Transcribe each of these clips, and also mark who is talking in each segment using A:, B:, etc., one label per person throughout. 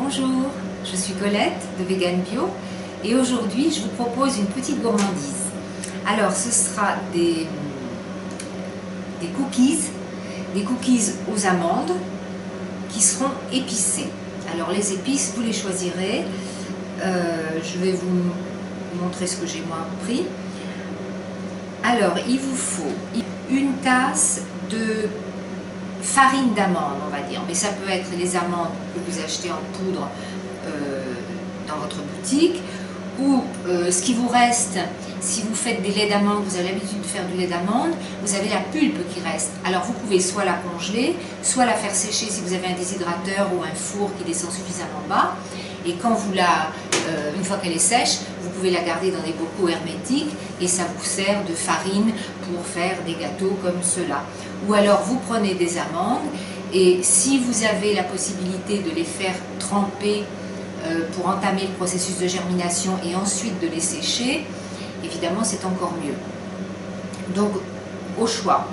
A: Bonjour, je suis Colette de Vegan Bio et aujourd'hui je vous propose une petite gourmandise. Alors ce sera des cookies aux amandes qui seront épicés. Alors les épices vous les choisirez, je vais vous montrer ce que j'ai moi pris. Alors il vous faut une tasse de farine d'amande, on va dire, mais ça peut être les amandes que vous achetez en poudre dans votre boutique, ou ce qui vous reste, si vous faites des laits d'amande, vous avez l'habitude de faire du lait d'amande, vous avez la pulpe qui reste. Alors vous pouvez soit la congeler, soit la faire sécher si vous avez un déshydrateur ou un four qui descend suffisamment bas, et quand vous une fois qu'elle est sèche, vous pouvez la garder dans des bocaux hermétiques et ça vous sert de farine pour faire des gâteaux comme cela. Ou alors vous prenez des amandes et si vous avez la possibilité de les faire tremper pour entamer le processus de germination et ensuite de les sécher, évidemment c'est encore mieux. Donc au choix.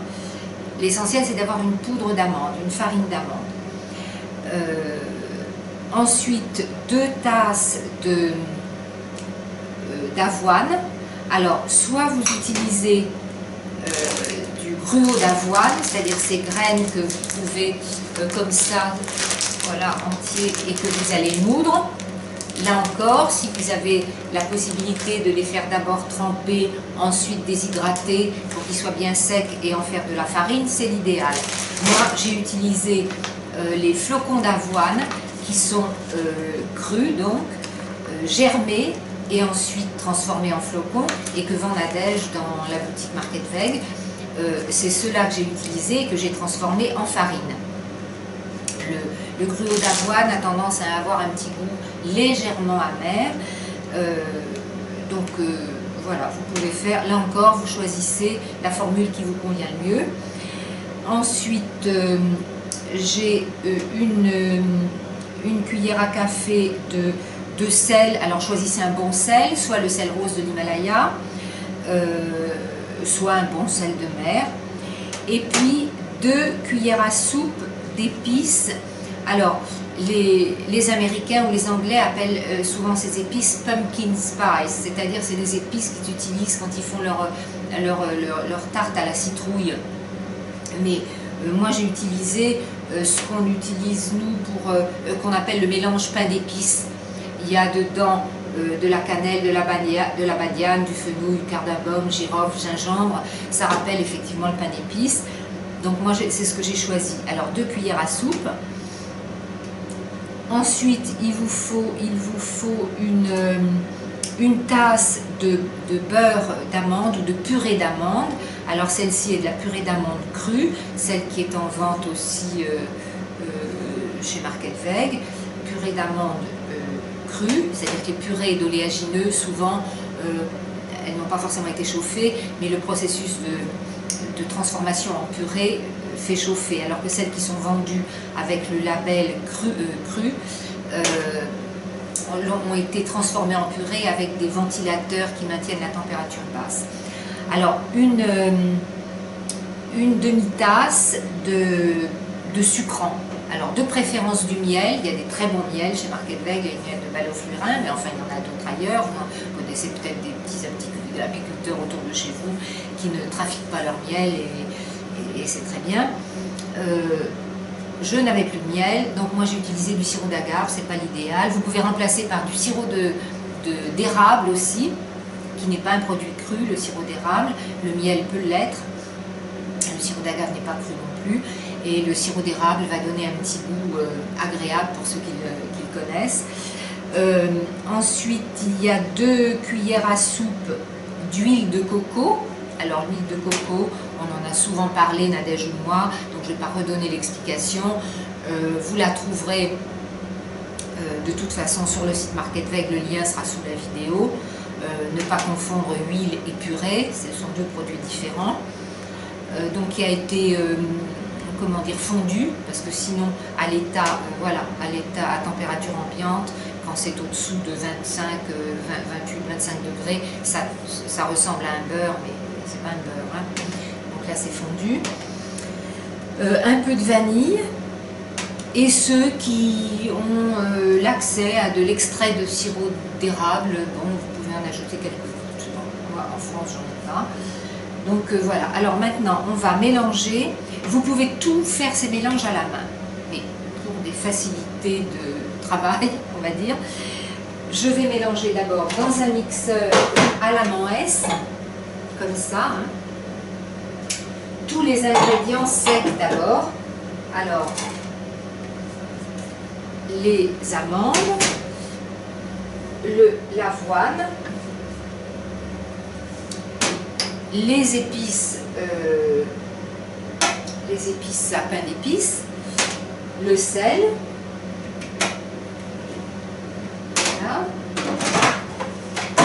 A: L'essentiel c'est d'avoir une poudre d'amande, une farine d'amande. Ensuite 2 tasses d'avoine. Alors soit vous utilisez du gruau d'avoine, c'est-à-dire ces graines que vous pouvez comme ça, voilà, entier, et que vous allez moudre. Là encore, si vous avez la possibilité de les faire d'abord tremper, ensuite déshydrater pour qu'ils soient bien secs et en faire de la farine, c'est l'idéal. Moi j'ai utilisé les flocons d'avoine qui sont crus, donc germés et ensuite transformés en flocons et que vend Nadège dans la boutique Market Veg. C'est ceux-là que j'ai utilisé et que j'ai transformé en farine. Le gruau d'avoine a tendance à avoir un petit goût légèrement amer. Donc voilà, vous pouvez faire, là encore, vous choisissez la formule qui vous convient le mieux. Ensuite, j'ai une cuillère à café de sel. Alors choisissez un bon sel, soit le sel rose de l'Himalaya, soit un bon sel de mer. Et puis 2 cuillères à soupe d'épices. Alors les Américains ou les Anglais appellent souvent ces épices pumpkin spice, c'est-à-dire c'est des épices qu'ils utilisent quand ils font leur tarte à la citrouille. Mais moi j'ai utilisé ce qu'on utilise nous pour qu'on appelle le mélange pain d'épices. Il y a dedans de la cannelle, de la badiane, du fenouil, du cardamome, girofle, gingembre. Ça rappelle effectivement le pain d'épices. Donc moi c'est ce que j'ai choisi. Alors 2 cuillères à soupe. Ensuite il vous faut une tasse de beurre d'amande ou de purée d'amande. Alors celle-ci est de la purée d'amande crue, celle qui est en vente aussi chez Market Veg. Purée d'amande crue, c'est-à-dire que les purées d'oléagineux, souvent, elles n'ont pas forcément été chauffées, mais le processus de transformation en purée fait chauffer, alors que celles qui sont vendues avec le label cru ont été transformées en purée avec des ventilateurs qui maintiennent la température basse. Alors une demi-tasse de sucrant. Alors de préférence du miel, il y a des très bons miels chez Market Veg, il y a une miel de Balloflurin, mais enfin il y en a d'autres ailleurs. Vous connaissez peut-être des petits apiculteurs autour de chez vous qui ne trafiquent pas leur miel et c'est très bien. Je n'avais plus de miel, donc moi j'ai utilisé du sirop d'agave, c'est pas l'idéal. Vous pouvez remplacer par du sirop d'érable aussi, qui n'est pas un produit cru, le sirop d'érable. Le miel peut l'être, le sirop d'agave n'est pas cru non plus. Et le sirop d'érable va donner un petit goût agréable pour ceux qui le connaissent. Ensuite, il y a 2 cuillères à soupe d'huile de coco. Alors l'huile de coco, on en a souvent parlé, Nadège ou moi, donc je ne vais pas redonner l'explication. Vous la trouverez de toute façon sur le site Market Veg, le lien sera sous la vidéo. Ne pas confondre huile et purée, ce sont 2 produits différents. Donc qui a été comment dire, fondu, parce que sinon à l'état à température ambiante, quand c'est au-dessous de 25, 28, 25 degrés, ça ressemble à un beurre, mais c'est pas un beurre, hein. Donc là c'est fondu. Un peu de vanille, et ceux qui ont l'accès à de l'extrait de sirop d'érable, bon, vous pouvez en ajouter quelques gouttes. Moi, en France, j'en ai pas. Donc voilà, alors maintenant on va mélanger. Vous pouvez tout faire ces mélanges à la main, mais pour des facilités de travail, on va dire, je vais mélanger d'abord dans un mixeur à la main S, comme ça, hein. Tous les ingrédients secs d'abord. Alors, les amandes, l'avoine, les épices à pain d'épices, le sel, voilà. On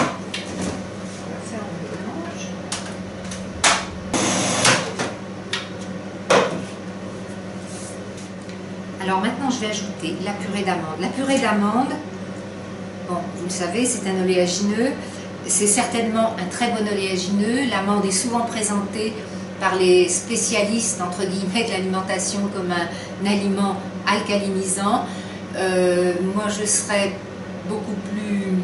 A: va faire un mélange. Alors maintenant je vais ajouter la purée d'amande. La purée d'amande, bon, vous le savez, c'est un oléagineux. C'est certainement un très bon oléagineux. L'amande est souvent présentée par les spécialistes, entre guillemets, de l'alimentation comme un aliment alcalinisant. Moi, je serais beaucoup plus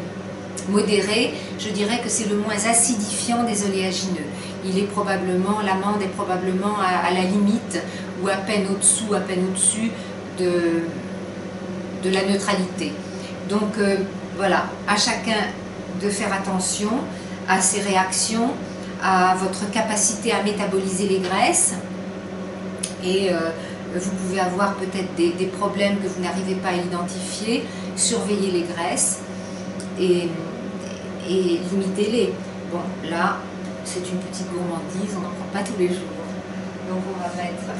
A: modérée. Je dirais que c'est le moins acidifiant des oléagineux. L'amande est probablement à la limite ou à peine au-dessus de la neutralité. Donc, voilà, à chacun de faire attention à ses réactions, à votre capacité à métaboliser les graisses, et vous pouvez avoir peut-être des problèmes que vous n'arrivez pas à identifier. Surveillez les graisses et limitez-les. Bon, là, c'est une petite gourmandise, on n'en prend pas tous les jours. Donc on va mettre...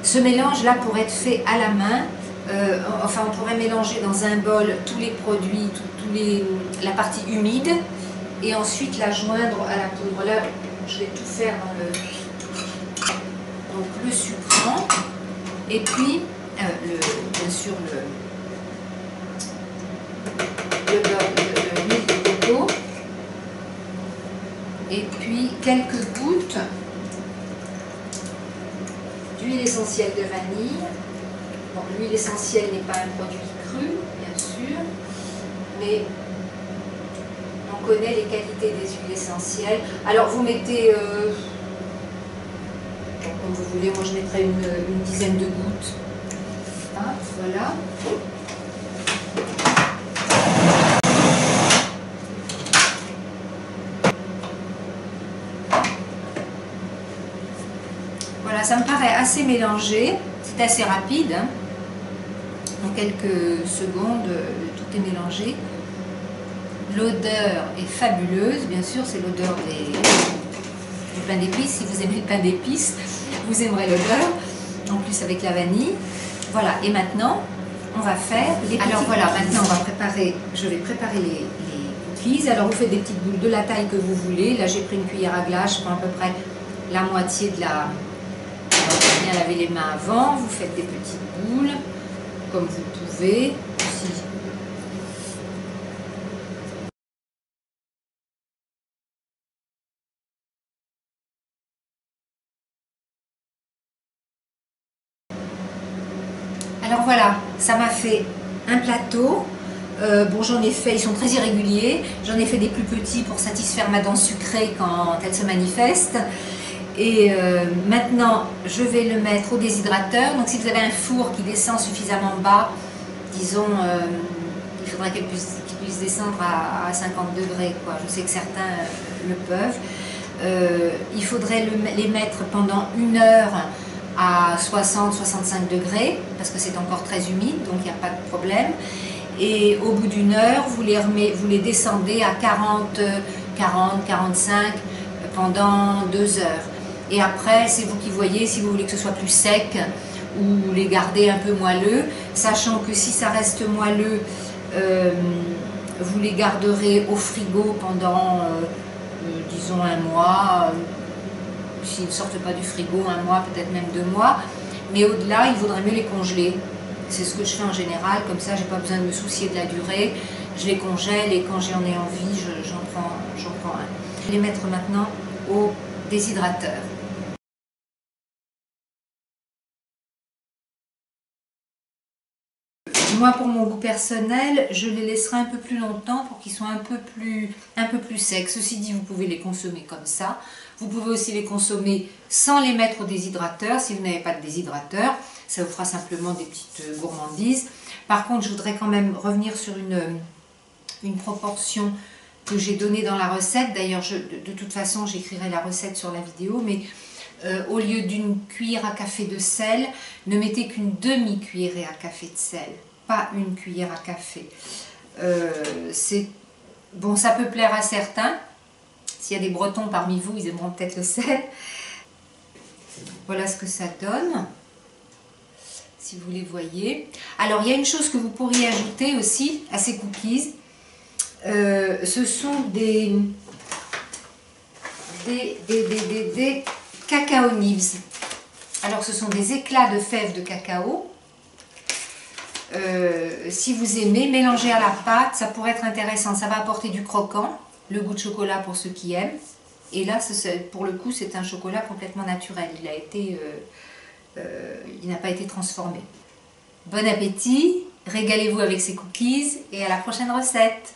A: Ce mélange-là pourrait être fait à la main. Enfin, on pourrait mélanger dans un bol tous les produits, la partie humide, et ensuite la joindre à la poudre. Là, je vais tout faire dans le sucrant, et puis bien sûr le beurre, l'huile de coco, et puis quelques gouttes d'huile essentielle de vanille. Bon, l'huile essentielle n'est pas un produit cru, bien sûr, mais on connaît les qualités des huiles essentielles. Alors vous mettez, comme vous voulez, moi je mettrai une dizaine de gouttes. Ah, voilà. Voilà, ça me paraît assez mélangé, c'est assez rapide, hein. En quelques secondes, tout est mélangé. L'odeur est fabuleuse, bien sûr, c'est l'odeur du pain d'épices. Si vous aimez le pain d'épices, vous aimerez l'odeur, en plus avec la vanille. Voilà, et maintenant, on va faire les petits... Alors voilà, maintenant je vais préparer les cookies. Alors vous faites des petites boules de la taille que vous voulez. Là, j'ai pris une cuillère à glace, je prends à peu près la moitié de la... Bien laver les mains avant, vous faites des petites boules, comme vous pouvez. Aussi. Alors voilà, ça m'a fait un plateau. Bon, j'en ai fait, ils sont très irréguliers. J'en ai fait des plus petits pour satisfaire ma dent sucrée quand elle se manifeste. Et maintenant, je vais le mettre au déshydrateur. Donc si vous avez un four qui descend suffisamment bas, disons, il faudrait qu'il puisse descendre à 50 degrés, quoi. Je sais que certains le peuvent. Il faudrait les mettre pendant 1 heure à 60-65 degrés, parce que c'est encore très humide, donc il n'y a pas de problème. Et au bout d'1 heure, vous les descendez à 40-45 pendant 2 heures. Et après, c'est vous qui voyez si vous voulez que ce soit plus sec ou les garder un peu moelleux, sachant que si ça reste moelleux, vous les garderez au frigo pendant, disons, 1 mois. S'ils ne sortent pas du frigo, 1 mois, peut-être même 2 mois. Mais au-delà, il vaudrait mieux les congeler. C'est ce que je fais en général, comme ça, j'ai pas besoin de me soucier de la durée. Je les congèle et quand j'en ai envie, j'en prends un. Je vais les mettre maintenant au déshydrateur. Moi, pour mon goût personnel, je les laisserai un peu plus longtemps pour qu'ils soient un peu plus secs. Ceci dit, vous pouvez les consommer comme ça. Vous pouvez aussi les consommer sans les mettre au déshydrateur. Si vous n'avez pas de déshydrateur, ça vous fera simplement des petites gourmandises. Par contre, je voudrais quand même revenir sur une proportion que j'ai donnée dans la recette. D'ailleurs, de toute façon, j'écrirai la recette sur la vidéo, mais au lieu d'une cuillère à café de sel, ne mettez qu'une demi-cuillerée à café de sel, pas une cuillère à café. Bon, ça peut plaire à certains. S'il y a des Bretons parmi vous, ils aimeront peut-être le sel. Voilà ce que ça donne, si vous les voyez. Alors, il y a une chose que vous pourriez ajouter aussi à ces cookies. Ce sont des cacao nibs. Alors, ce sont des éclats de fèves de cacao. Si vous aimez, mélanger à la pâte, ça pourrait être intéressant. Ça va apporter du croquant, le goût de chocolat pour ceux qui aiment. Et là, pour le coup, c'est un chocolat complètement naturel. Il n'a pas été transformé. Bon appétit, régalez-vous avec ces cookies et à la prochaine recette.